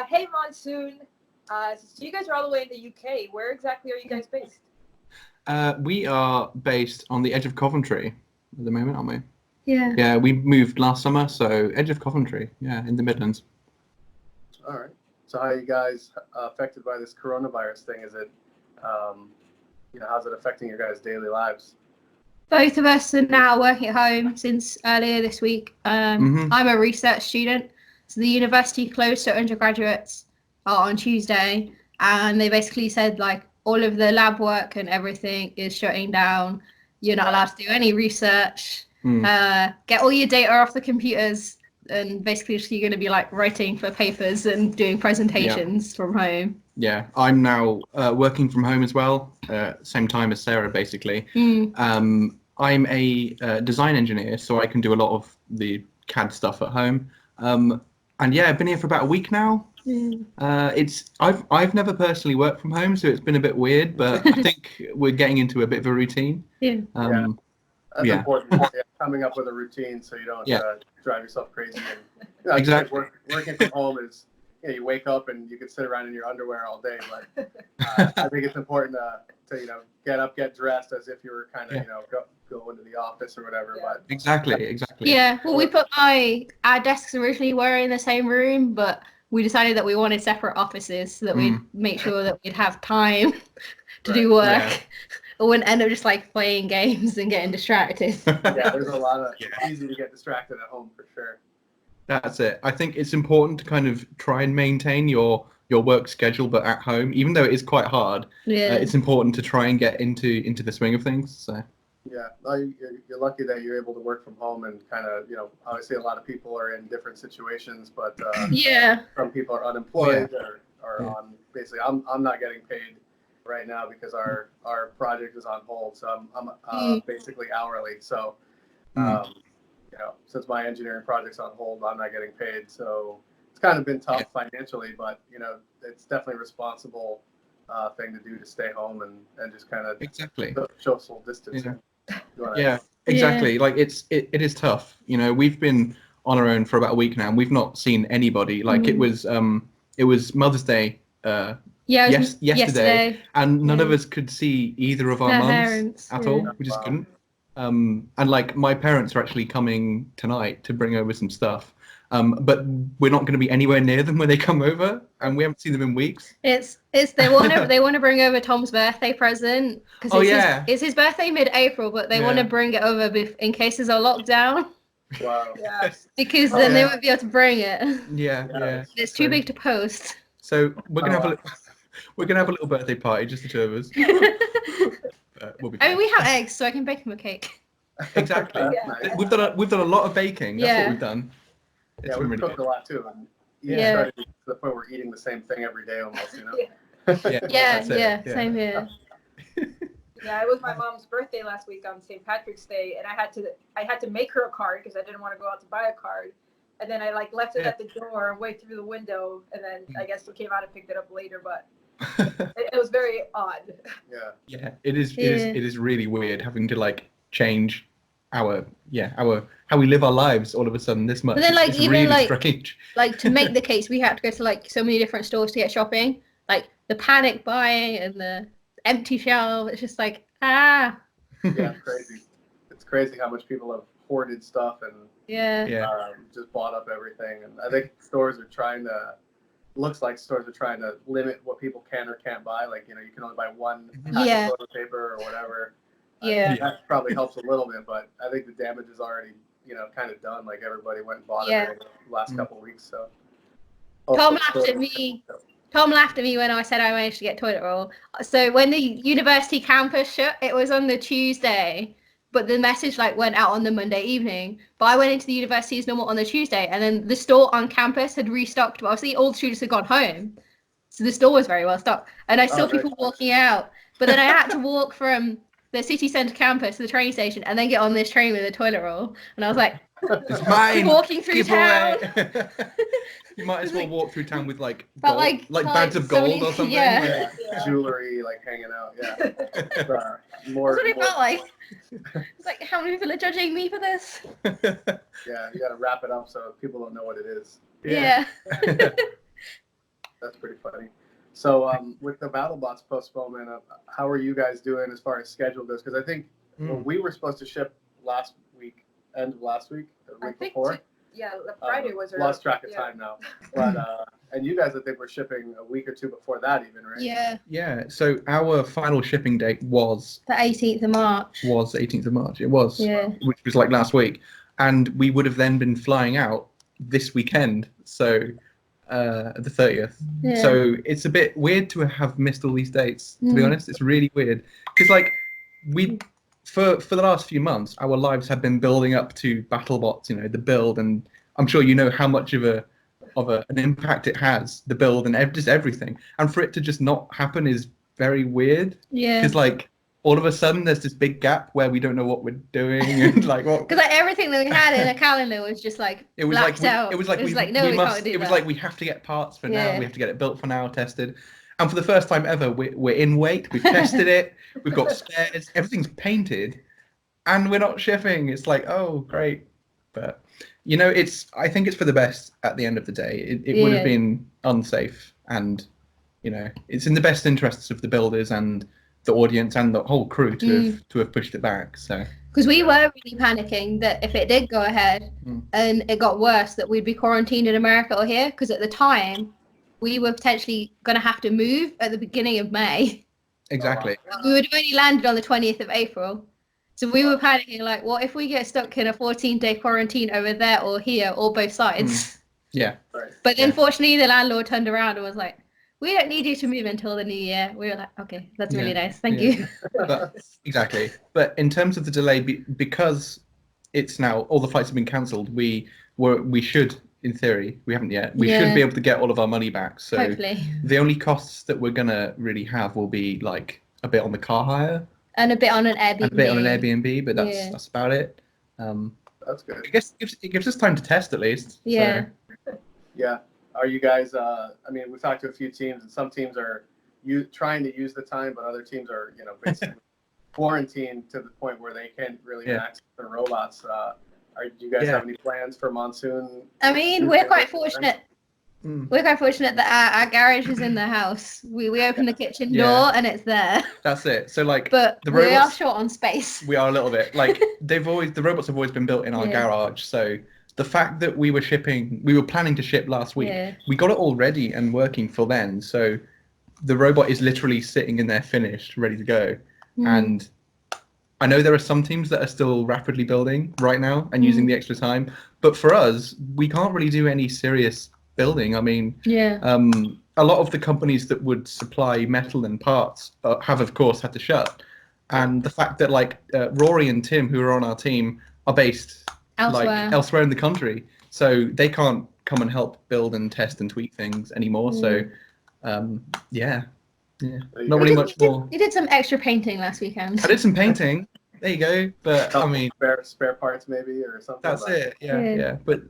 Hey, Monsoon. So you guys are all the way in the UK. Where exactly are you guys based? We are based on the edge of Coventry at the moment, aren't we? Yeah. Yeah, we moved last summer, so edge of Coventry, yeah, in the Midlands. All right. So how are you guys affected by this coronavirus thing? Is it, how's it affecting your guys' daily lives? Both of us are now working at home since earlier this week. I'm a research student, so the university closed to undergraduates on Tuesday, and they basically said like all of the lab work and everything is shutting down. You're not allowed to do any research. Get all your data off the computers, and basically just you're going to be like writing for papers and doing presentations from home. Yeah, I'm now working from home as well, same time as Sarah, basically. I'm a design engineer, so I can do a lot of the CAD stuff at home. And yeah, I've been here for about a week now. I've never personally worked from home, so it's been a bit weird, but I think we're getting into a bit of a routine. That's important. Coming up with a routine so you don't drive yourself crazy. And, exactly. Working from home is, you wake up and you can sit around in your underwear all day, but I think it's important to get up, get dressed as if you were kind of go into the office or whatever. But exactly. Yeah, well, our desks originally were in the same room, but we decided that we wanted separate offices so that we'd make sure that we'd have time to do work. Yeah. Or wouldn't end up just like playing games and getting distracted. Yeah, there's a lot of easy to get distracted at home for sure. That's it. I think it's important to kind of try and maintain your work schedule, but at home, even though it is quite hard, it's important to try and get into the swing of things. So. Yeah, you're lucky that you're able to work from home and kind of, obviously a lot of people are in different situations, but some people are unemployed or on basically, I'm not getting paid right now because our project is on hold, so I'm basically hourly. So, since my engineering project's on hold, I'm not getting paid. So it's kind of been tough financially, but it's definitely a responsible thing to do to stay home and just kind of show social distancing. Yeah, exactly. Like it is tough. We've been on our own for about a week now, and we've not seen anybody. Like it was Mother's Day. Yesterday, and none of us could see either of our mums at all. We just couldn't. And like my parents are actually coming tonight to bring over some stuff. But we're not going to be anywhere near them when they come over, and we haven't seen them in weeks. They want to bring over Tom's birthday present because it's his birthday mid-April, but they want to bring it over in case there's a lockdown. Wow. Yeah. Because then they won't be able to bring it. Yeah. It's too big to post. So we're gonna have a little birthday party, just the two of us. We'll be we have eggs, so I can bake him a cake. Exactly. We've done a lot of baking. That's what we've done. We've really cooked a lot too. And started to the point where we're eating the same thing every day almost, Same here. Yeah, it was my mom's birthday last week on St. Patrick's Day, and I had to make her a card because I didn't want to go out to buy a card. And then I left it at the door and wait through the window, and then I guess we came out and picked it up later. But it was very odd. Yeah. It is really weird having to change how we live our lives all of a sudden this much. But then it's really strange. To make the case, we had to go to so many different stores to get shopping. Like the panic buying and the empty shelf. It's just Yeah, it's crazy. It's crazy how much people have hoarded stuff and just bought up everything. And I think looks like stores are trying to limit what people can or can't buy. Like, you can only buy one pack of toilet paper or whatever. That probably helps a little bit, but I think the damage is already, kind of done. Like everybody went and bought it in the last couple of weeks. So Tom laughed at me when I said I managed to get toilet roll. So when the university campus shut, it was on the Tuesday, but the message went out on the Monday evening. But I went into the university as normal on the Tuesday, and then the store on campus had restocked. But obviously, all the students had gone home, so the store was very well stocked. And I saw people walking out, but then I had to walk from the city centre campus to the train station, and then get on this train with a toilet roll. And I was like, "It's mine." Walking through town. You might as well walk through town with bags of gold or something. Jewelry hanging out. That's what it felt like. It's like, how many people are judging me for this? Yeah, you got to wrap it up so people don't know what it is. Yeah. That's pretty funny. So with the BattleBots postponement, how are you guys doing as far as schedule goes? Because I think we were supposed to ship last week, end of last week, the week before. Yeah, Friday was. Lost track of time now, but and you guys, I think, were shipping a week or two before that, even, right? Yeah. Yeah. So our final shipping date was the 18th of March. Was 18th of March. It was. Yeah. Which was like last week, and we would have then been flying out this weekend. So. The 30th. Yeah. So it's a bit weird to have missed all these dates, to be honest. It's really weird. Because like we for the last few months, our lives have been building up to BattleBots, you know, the build, and I'm sure you know how much of an impact it has, the build and just everything. And for it to just not happen is very weird. Yeah. Because like all of a sudden there's this big gap where we don't know what we're doing and like what. Because like everything that we had in a calendar was just like blacked out. It was like we can't do that. It was like we have to get parts for now. We have to get it built for now, tested. And for the first time ever, we're in wait. We've tested it. We've got spares. Everything's painted, and we're not shipping. It's like, oh, great. But you know, I think it's for the best at the end of the day. It would have been unsafe, and you know, it's in the best interests of the builders and the audience and the whole crew to have pushed it back. So because we were really panicking that if it did go ahead and it got worse, that we'd be quarantined in America or here, because at the time we were potentially going to have to move at the beginning of May. Exactly. We would have only landed on the 20th of April. So we were panicking like, what if we get stuck in a 14-day quarantine over there or here or both sides? Yeah. But then fortunately the landlord turned around and was like, we don't need you to move until the new year. We were like, okay, that's really nice. Thank you. But, exactly. But in terms of the delay, because it's now, all the flights have been cancelled, we should, in theory, we haven't yet, we should be able to get all of our money back. So hopefully. The only costs that we're going to really have will be like a bit on the car hire. And a bit on an Airbnb. But that's about it. That's good. I guess it gives us time to test at least. Yeah. So. Yeah. Are you guys, I mean, we've talked to a few teams, and some teams are trying to use the time, but other teams are, you know, basically quarantined to the point where they can't really access their robots. Do you guys have any plans for Monsoon? I mean, we're quite fortunate. We're quite fortunate that our garage is in the house. We open the kitchen door and it's there. That's it. So like, but we are short on space. We are a little bit. Like the robots have always been built in our garage, so. The fact that we were planning to ship last week, we got it all ready and working for then. So the robot is literally sitting in there finished, ready to go. And I know there are some teams that are still rapidly building right now and using the extra time. But for us, we can't really do any serious building. I mean, a lot of the companies that would supply metal and parts have, of course, had to shut. And the fact that like Rory and Tim, who are on our team, are based elsewhere in the country, so they can't come and help build and test and tweak things anymore. So not really much more. You did some extra painting last weekend. I did some painting. There you go. But I mean, spare parts maybe or something. That's it. Yeah. But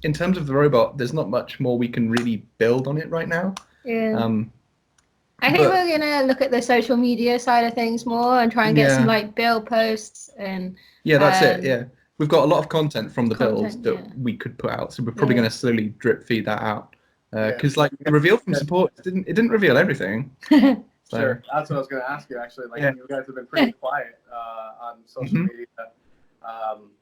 in terms of the robot, there's not much more we can really build on it right now. I think we're gonna look at the social media side of things more and try and get some like build posts and. Yeah, that's it. Yeah. We've got a lot of content from the builds that we could put out, so we're probably going to slowly drip feed that out. Because like the reveal from support, it didn't reveal everything. So. Sure, that's what I was going to ask you actually. Like you guys have been pretty quiet on social media.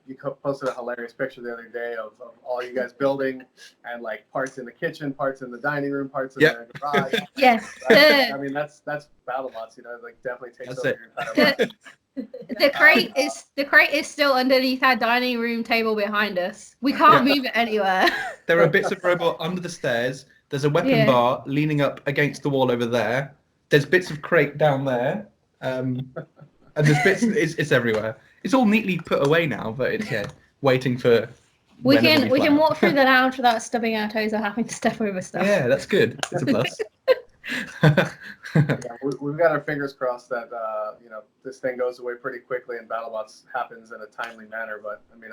You posted a hilarious picture the other day of all you guys building and like parts in the kitchen, parts in the dining room, parts in the garage. Yes. I mean that's BattleBots, you know, like definitely takes over your entire life. The crate is still underneath our dining room table behind us. We can't move it anywhere. There are bits of robot under the stairs. There's a weapon bar leaning up against the wall over there. There's bits of crate down there, and there's bits. It's everywhere. It's all neatly put away now, but it's waiting for. We can walk through the lounge without stubbing our toes or having to step over stuff. Yeah, that's good. It's a plus. We've got our fingers crossed that you know, this thing goes away pretty quickly and BattleBots happens in a timely manner. But I mean,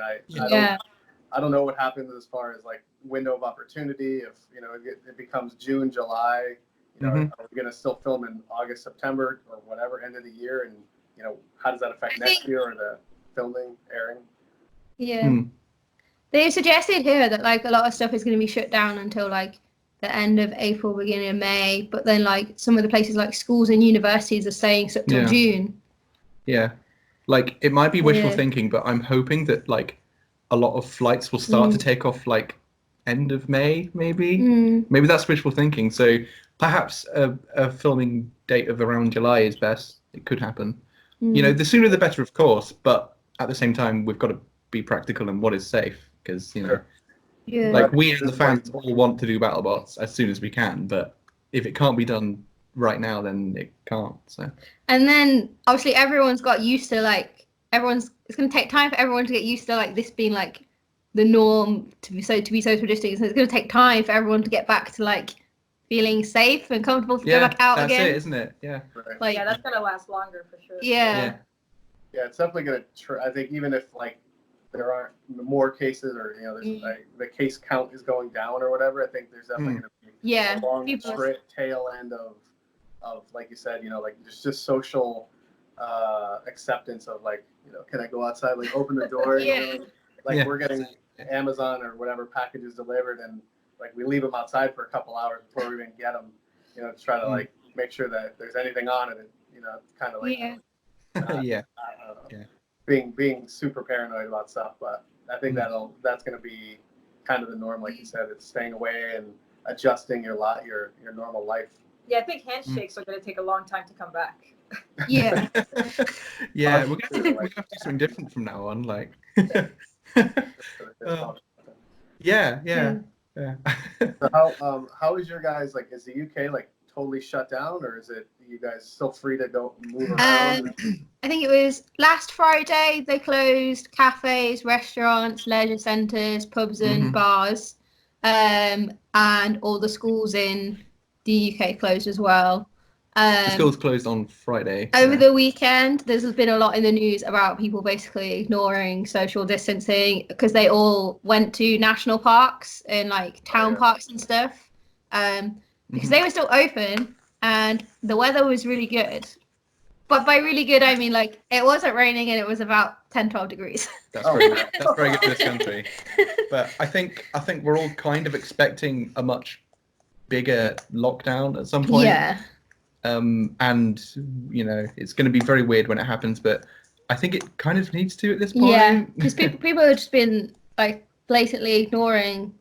I don't know what happens as far as like window of opportunity. If you know it becomes June, July, you know, are we going to still film in August, September, or whatever end of the year? And you know, how does that affect next year or the filming, airing? Yeah. They suggested here that like a lot of stuff is going to be shut down until like the end of April, beginning of May, but then like some of the places like schools and universities are saying it's up till June. Yeah, like it might be wishful thinking, but I'm hoping that like a lot of flights will start to take off like end of May, maybe. Maybe that's wishful thinking. So perhaps a filming date of around July is best. It could happen. You know, the sooner the better, of course, but at the same time, we've got to be practical and what is safe, because you know. Yeah. Like we and the fans all want to do BattleBots as soon as we can, but if it can't be done right now, then it can't. So. And then obviously everyone's got used to like it's going to take time for everyone to get used to like this being like the norm to be social distancing. So it's going to take time for everyone to get back to like feeling safe and comfortable to go back out again. That's it, isn't it? Yeah. Right. Like that's going to last longer for sure. Yeah. Yeah, it's definitely going to. I think even if like there aren't more cases, or you know, there's like the case count is going down or whatever, I think there's definitely going to be a long straight tail end of like you said, you know, like just social acceptance of like, you know, can I go outside, like open the door, you know, like we're getting Amazon or whatever packages delivered, and like we leave them outside for a couple hours before we even get them, you know, to try to like make sure that if there's anything on it, you know, it's kind of like being super paranoid about stuff. But I think that's going to be kind of the norm, like you said. It's staying away and adjusting your normal life. Yeah, I think handshakes are going to take a long time to come back. Yeah. Yeah, we're gonna have to do something different from now on. Like. Yeah. So how is your guys, like, is the UK like totally shut down, or is it you guys still free to go move around? I think it was last Friday they closed cafes, restaurants, leisure centres, pubs and bars, and all the schools in the UK closed as well. The schools closed on Friday. Over the weekend, there's been a lot in the news about people basically ignoring social distancing because they all went to national parks and like town parks and stuff, because they were still open and the weather was really good. But by really good, I mean like it wasn't raining and it was about 10-12 degrees. That's very good. That's very good for this country. But I think we're all kind of expecting a much bigger lockdown at some point. Yeah. And you know, it's going to be very weird when it happens, but I think it kind of needs to at this point. Yeah, because people have just been like blatantly ignoring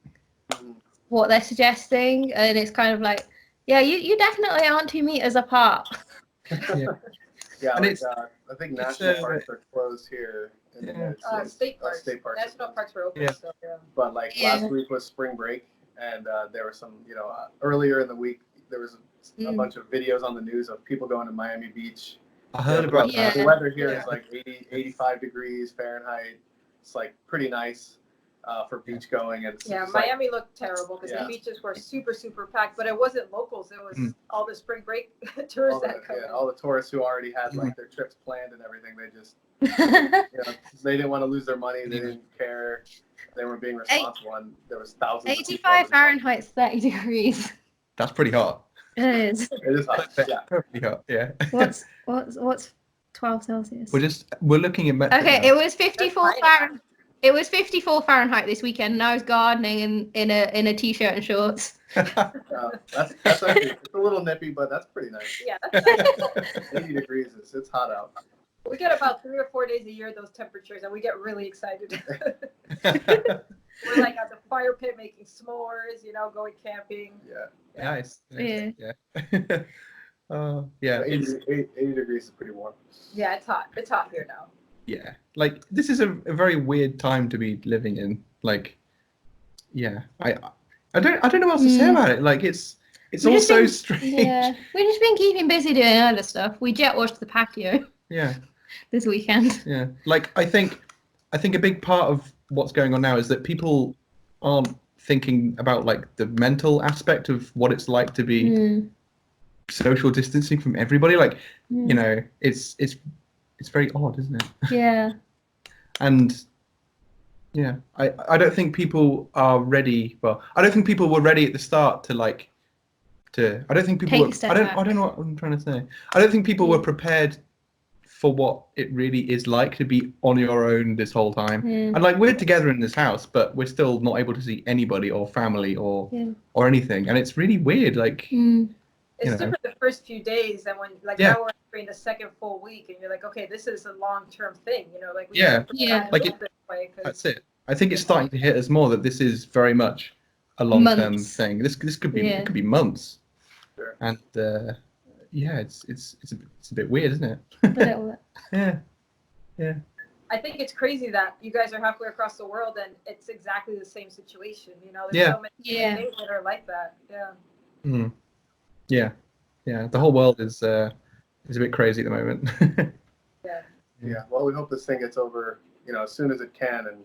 what they're suggesting, and it's kind of like, yeah, you definitely aren't 2 meters apart. Yeah, and like, I think national parks are closed here in the United States. State parks. National parks were open. Yeah. So, But like last week was spring break, and there were some, you know, earlier in the week there was a bunch of videos on the news of people going to Miami Beach. I heard about that. The weather here is like 85 degrees Fahrenheit. It's like pretty nice for beach going. And Miami looked terrible because the beaches were super, super packed, but it wasn't locals. It was all the spring break tourists that come. Yeah, all the tourists who already had like their trips planned and everything. They just, you know, they didn't want to lose their money. They didn't care. They were being responsible, and there was thousands. 85 Fahrenheit, 30 degrees. That's pretty hot. It is. It is hot. Yeah. Pretty hot. Yeah. What's 12 Celsius? We're looking at metric. Okay, now. It was 54 Fahrenheit. It was 54 Fahrenheit this weekend, and I was gardening in a t-shirt and shorts. That's actually, it's a little nippy, but that's pretty nice. Yeah, that's nice. 80 degrees. It's hot out. We get about 3 or 4 days a year those temperatures, and we get really excited. We're like at the fire pit making s'mores, you know, going camping. Yeah. Nice. Yeah. Yeah. 80 degrees is pretty warm. Yeah, it's hot. It's hot here now. Yeah. Like this is a very weird time to be living in. Like, yeah. I don't know what else to say about it. Like it's all so strange. Yeah. We've just been keeping busy doing other stuff. We jet washed the patio. Yeah. This weekend. Yeah. Like I think a big part of what's going on now is that people aren't thinking about like the mental aspect of what it's like to be social distancing from everybody. Like, you know, it's very odd, isn't it? Yeah. And yeah, I don't think people are ready. Well, I don't think people were ready at the start to like I don't think people Take were, a step I don't back. know what I'm trying to say. I don't think people were prepared for what it really is like to be on your own this whole time. And like we're together in this house, but we're still not able to see anybody or family or anything, and it's really weird. Like it's different the first few days, and when like now we're entering the second full week, and you're like, okay, this is a long-term thing, you know, like we like this way, that's it. I think it's starting to hit us more that this is very much a long-term thing. This could be it could be months, and it's a bit weird, isn't it? A little bit. Yeah. I think it's crazy that you guys are halfway across the world and it's exactly the same situation. You know, there's so many things that are like that. Yeah. Yeah. The whole world is a bit crazy at the moment. Yeah. Well, we hope this thing gets over, you know, as soon as it can, and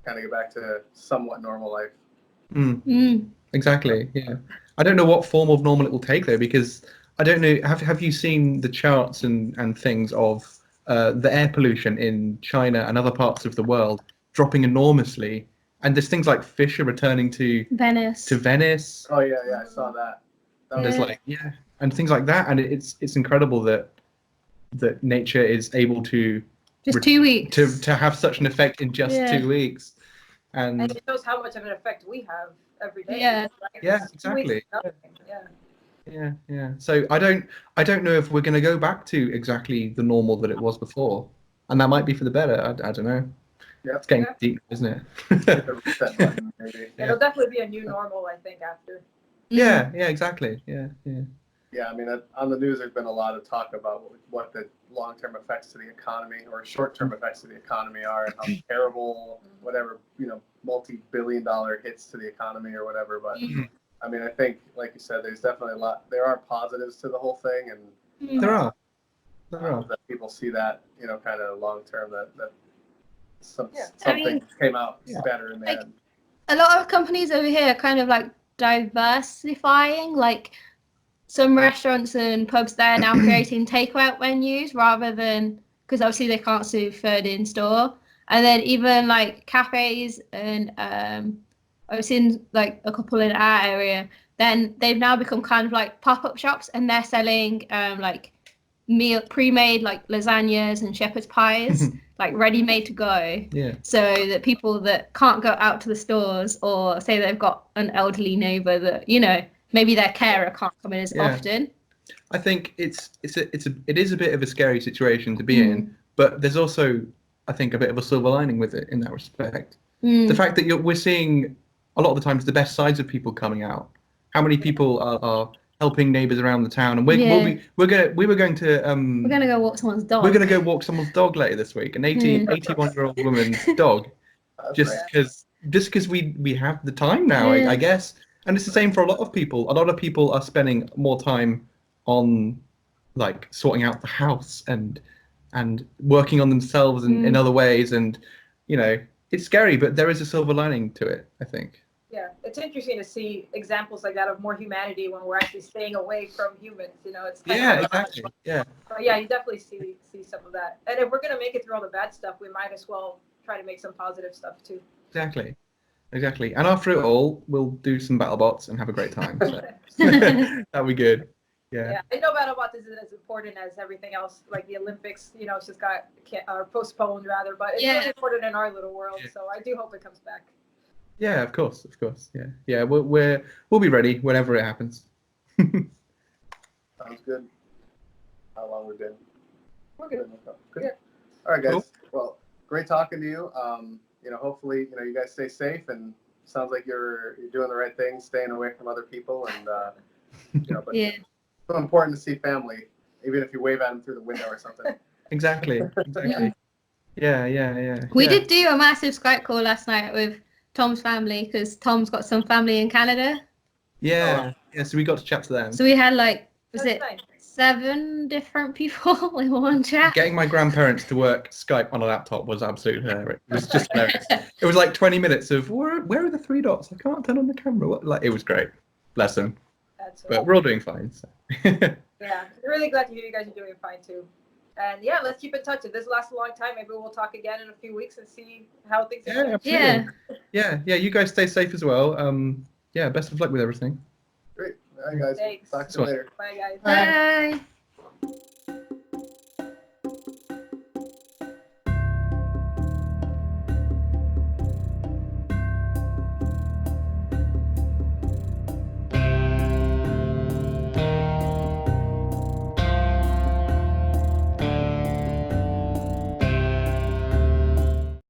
kind of get back to somewhat normal life. Exactly. Yeah. I don't know what form of normal it will take though, because I don't know. Have you seen the charts and things of the air pollution in China and other parts of the world dropping enormously? And there's things like fish are returning to Venice. Oh yeah, I saw that. And there's and things like that, and it's incredible that nature is able to just 2 weeks to have such an effect in just 2 weeks, and it shows how much of an effect we have every day. Yeah, exactly. Yeah. So I don't know if we're going to go back to exactly the normal that it was before, and that might be for the better. I don't know. Yeah. It's getting deep, isn't it? It'll definitely be a new normal, I think, after. Yeah, exactly. Yeah. Yeah, I mean, on the news, there's been a lot of talk about what the long-term effects to the economy or short-term effects to the economy are, and how terrible, whatever, you know, multi-billion-dollar hits to the economy or whatever. But I mean, I think, like you said, there's definitely there are positives to the whole thing, and there are. That people see that, you know, kind of long-term that something came out better in the end. A lot of companies over here are kind of like diversifying, like some restaurants and pubs there are now creating takeout menus rather than, because obviously they can't do food in store, and then even like cafes and I've seen like a couple in our area, then they've now become kind of like pop-up shops, and they're selling like pre-made like lasagnas and shepherd's pies like ready-made to go, so that people that can't go out to the stores, or say they've got an elderly neighbor that, you know, maybe their carer can't come in as often. I think it is a bit of a scary situation to be in, but there's also, I think, a bit of a silver lining with it in that respect. The fact that we're seeing a lot of the times the best sides of people coming out. How many people are helping neighbours around the town, and we were going to go walk someone's dog. We're going to go walk someone's dog later this week, an 81-year-old woman's dog, just because we have the time now, I guess. And it's the same for a lot of people. A lot of people are spending more time on like sorting out the house and working on themselves in other ways, and you know, it's scary, but there is a silver lining to it, I think. Yeah, it's interesting to see examples like that of more humanity when we're actually staying away from humans. You know, it's exactly. Yeah. But yeah, you definitely see some of that. And if we're gonna make it through all the bad stuff, we might as well try to make some positive stuff too. Exactly. And after it all, we'll do some BattleBots and have a great time. So. That'll be good. Yeah. I know BattleBots isn't as important as everything else, like the Olympics. You know, it's just got postponed rather, but it's really important in our little world. So I do hope it comes back. Yeah, of course. Yeah. We'll be ready whenever it happens. Sounds good. How long we've been? We're good. Yeah. All right, guys. Cool. Well, great talking to you. You know, hopefully, you know, you guys stay safe, and sounds like you're doing the right thing, staying away from other people, and you know, but it's so important to see family, even if you wave at them through the window or something. Exactly. Yeah. We did do a massive Skype call last night with Tom's family, because Tom's got some family in Canada. Yeah, so we got to chat to them. So we had like, was it 7 different people in one chat? Getting my grandparents to work Skype on a laptop was absolutely hilarious. It was just hilarious. It was like 20 minutes of, where are the 3 dots? I can't turn on the camera. Like, it was great. Bless them. But we're all doing fine. So. Yeah, really glad to hear you guys are doing fine too. And yeah, let's keep in touch. If this lasts a long time, maybe we'll talk again in a few weeks and see how things are going. Yeah. You guys stay safe as well. Yeah, best of luck with everything. Great. All right, guys. Thanks. Talk to you later. Bye, guys. Bye.